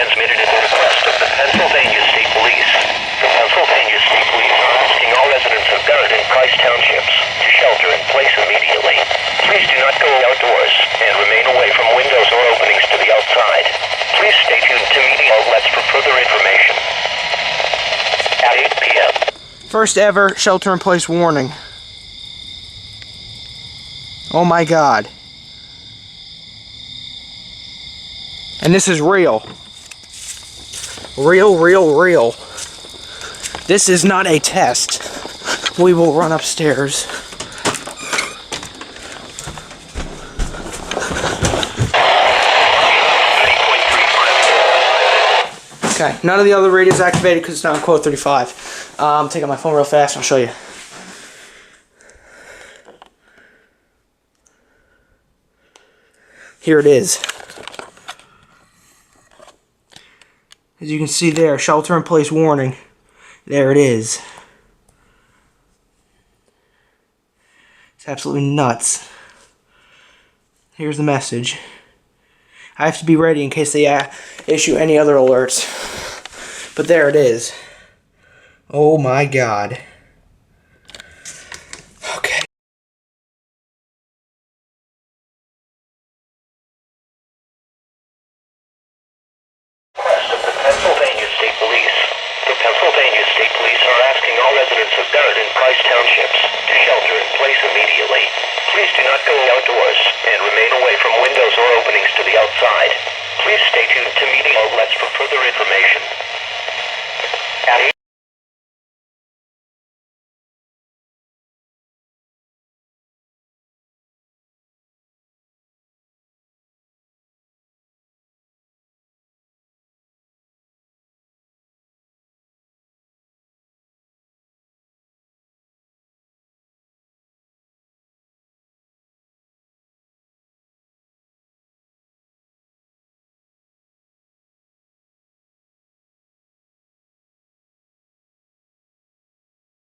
transmitted at the request of the Pennsylvania State Police. The Pennsylvania State Police are asking all residents of Garrett and Price Townships to shelter in place immediately. Please do not go outdoors and remain away from windows or openings to the outside. Please stay tuned to media outlets for further information. At 8 p.m. First ever shelter-in-place warning. Oh my God. And this is real. Real. This is not a test. We will run upstairs. Okay, none of the other radios activated because it's not on quote 35. I'm taking my phone real fast and I'll show you. Here it is. As you can see there, shelter in place warning. There it is. It's absolutely nuts. Here's the message. I have to be ready in case they issue any other alerts. But there it is. Oh my God. Okay. Request of the Pennsylvania State Police. The Pennsylvania State Police are asking all residents of Garrett and Price Townships to shelter in place immediately. Please do not go outdoors and remain away from windows or openings to the outside. Please stay tuned to media outlets for further information. At